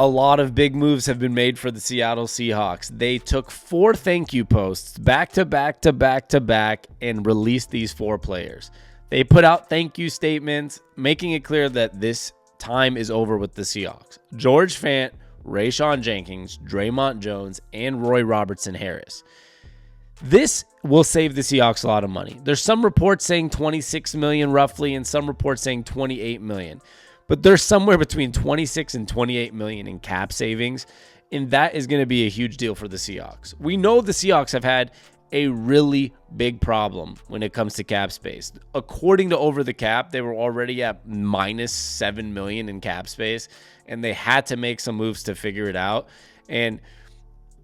A lot of big moves have been made for the Seattle Seahawks. They took 4 thank you posts back to back to back to back and released these 4 players. They put out thank you statements, making it clear that this time is over with the Seahawks. George Fant, Rayshon Jenkins, Draymond Jones, and Roy Robertson Harris. This will save the Seahawks a lot of money. There's some reports saying $26 million roughly, and some reports saying $28 million. But there's somewhere between $26 and $28 million in cap savings, and that is going to be a huge deal for the Seahawks. We know the Seahawks have had a really big problem when it comes to cap space. According to Over the Cap, they were already at minus $7 million in cap space, and they had to make some moves to figure it out, and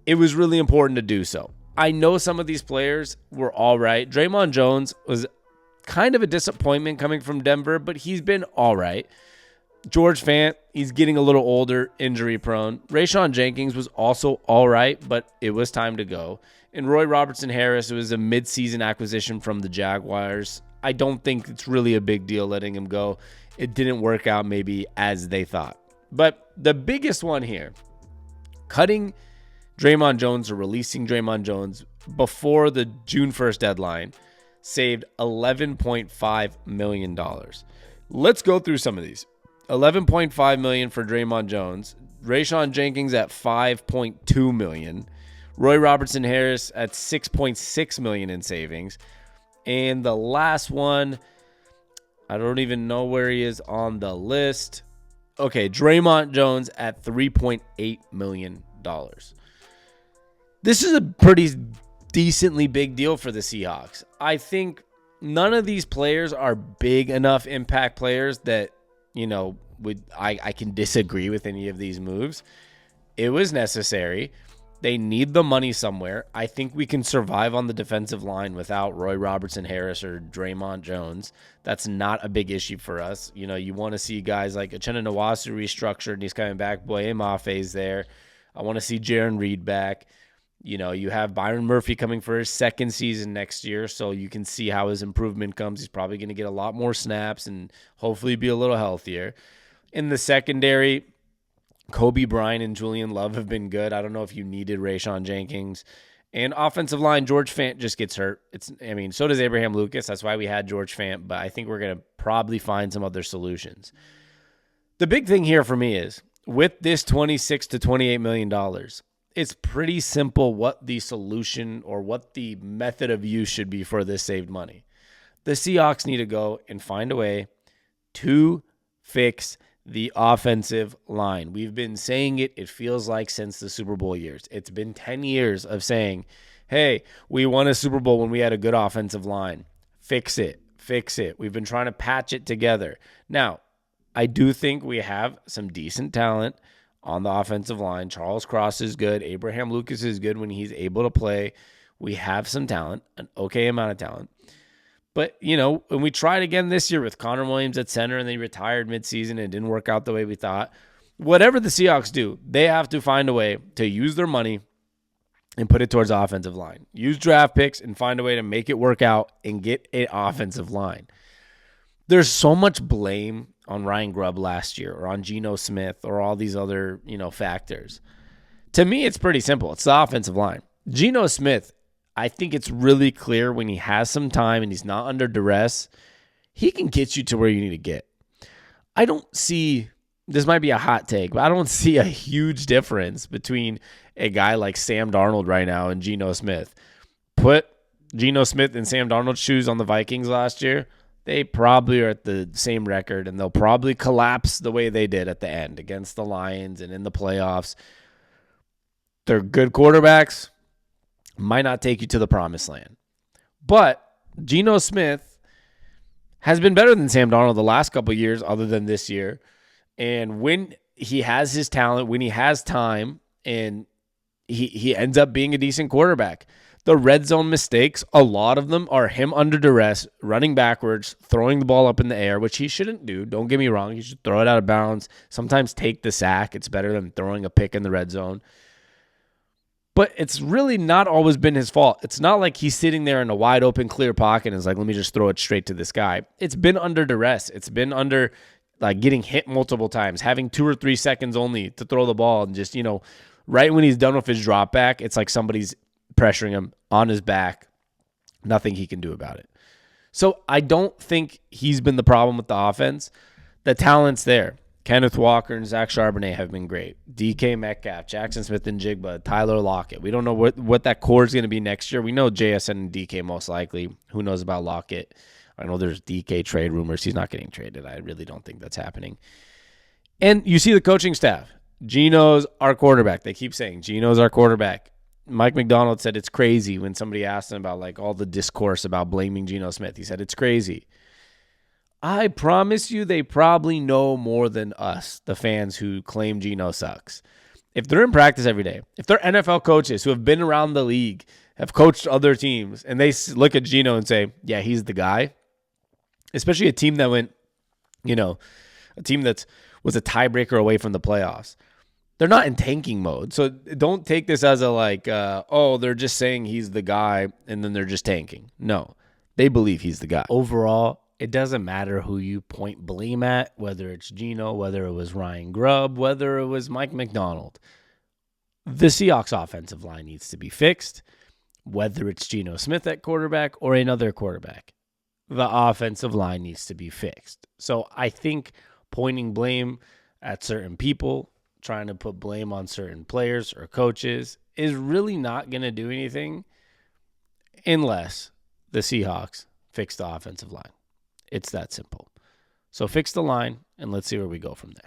it was really important to do so. I know some of these players were all right. Draymond Jones was kind of a disappointment coming from Denver, but he's been all right. George Fant, he's getting a little older, injury prone. Rayshon Jenkins was also all right, but it was time to go. And Roy Robertson Harris was a midseason acquisition from the Jaguars. I don't think it's really a big deal letting him go. It didn't work out maybe as they thought. But the biggest one here, cutting Draymond Jones or releasing Draymond Jones before the June 1st deadline, saved $11.5 million. Let's go through some of these. $11.5 million for Draymond Jones, Rayshon Jenkins at $5.2 million, Roy Robertson Harris at $6.6 million in savings, and the last one, I don't even know where he is on the list. Okay, Draymond Jones at $3.8 million. This is a pretty decently big deal for the Seahawks. I think none of these players are big enough impact players that I can disagree with any of these moves. It was necessary. They need the money somewhere. I think we can survive on the defensive line without Roy Robertson Harris or Draymond Jones. That's not a big issue for us. You want to see guys like Uchenna Nwasu restructured and he's coming back. Boye Mafe's there. I want to see Jaron Reed back. You have Byron Murphy coming for his second season next year, so you can see how his improvement comes. He's probably going to get a lot more snaps and hopefully be a little healthier. In the secondary, Kobe Bryant and Julian Love have been good. I don't know if you needed Rayshon Jenkins. And offensive line, George Fant just gets hurt. So does Abraham Lucas. That's why we had George Fant, but I think we're going to probably find some other solutions. The big thing here for me is, with this $26 to $28 million, it's pretty simple what the solution or what the method of use should be for this saved money. The Seahawks need to go and find a way to fix the offensive line. We've been saying it feels like since the Super Bowl years. It's been 10 years of saying, hey, we won a Super Bowl when we had a good offensive line. Fix it. We've been trying to patch it together. Now, I do think we have some decent talent on the offensive line. Charles Cross is good. Abraham Lucas is good when he's able to play. We have some talent, an okay amount of talent. But, when we tried again this year with Connor Williams at center and they retired midseason and it didn't work out the way we thought, whatever the Seahawks do, they have to find a way to use their money and put it towards the offensive line. Use draft picks and find a way to make it work out and get an offensive line. There's so much blame on Ryan Grubb last year or on Geno Smith or all these other, factors. To me, it's pretty simple. It's the offensive line. Geno Smith, I think it's really clear when he has some time and he's not under duress, he can get you to where you need to get. I don't see, this might be a hot take, but I don't see a huge difference between a guy like Sam Darnold right now and Geno Smith. Put Geno Smith in Sam Darnold's shoes on the Vikings last year, they probably are at the same record, and they'll probably collapse the way they did at the end against the Lions and in the playoffs. They're good quarterbacks, might not take you to the promised land. But Geno Smith has been better than Sam Darnold the last couple of years other than this year. And when he has his talent, when he has time, and he ends up being a decent quarterback. The red zone mistakes, a lot of them are him under duress, running backwards, throwing the ball up in the air, which he shouldn't do. Don't get me wrong. He should throw it out of bounds. Sometimes take the sack. It's better than throwing a pick in the red zone. But it's really not always been his fault. It's not like he's sitting there in a wide open, clear pocket and is like, let me just throw it straight to this guy. It's been under duress. It's been under like getting hit multiple times, having 2 or 3 seconds only to throw the ball, and just, right when he's done with his drop back, it's like somebody's pressuring him on his back. Nothing he can do about it. So I don't think he's been the problem with the offense. The talent's there. Kenneth Walker and Zach Charbonnet have been great. DK Metcalf, Jackson Smith and Jigba, Tyler Lockett. We don't know what that core is going to be next year. We know JSN and DK most likely. Who knows about Lockett? I know there's DK trade rumors. He's not getting traded. I really don't think that's happening. And you see the coaching staff. Geno's our quarterback. They keep saying Geno's our quarterback. Mike McDonald said it's crazy when somebody asked him about like all the discourse about blaming Geno Smith. He said it's crazy. I promise you they probably know more than us, the fans who claim Geno sucks. If they're in practice every day, if they're NFL coaches who have been around the league, have coached other teams, and they look at Geno and say, yeah, he's the guy, especially a team that went, a team that was a tiebreaker away from the playoffs. They're not in tanking mode. So don't take this as a they're just saying he's the guy and then they're just tanking. No, they believe he's the guy. Overall, it doesn't matter who you point blame at, whether it's Geno, whether it was Ryan Grubb, whether it was Mike McDonald. The Seahawks offensive line needs to be fixed, whether it's Geno Smith at quarterback or another quarterback. The offensive line needs to be fixed. So I think pointing blame at certain people, trying to put blame on certain players or coaches is really not going to do anything unless the Seahawks fix the offensive line. It's that simple. So fix the line, and let's see where we go from there.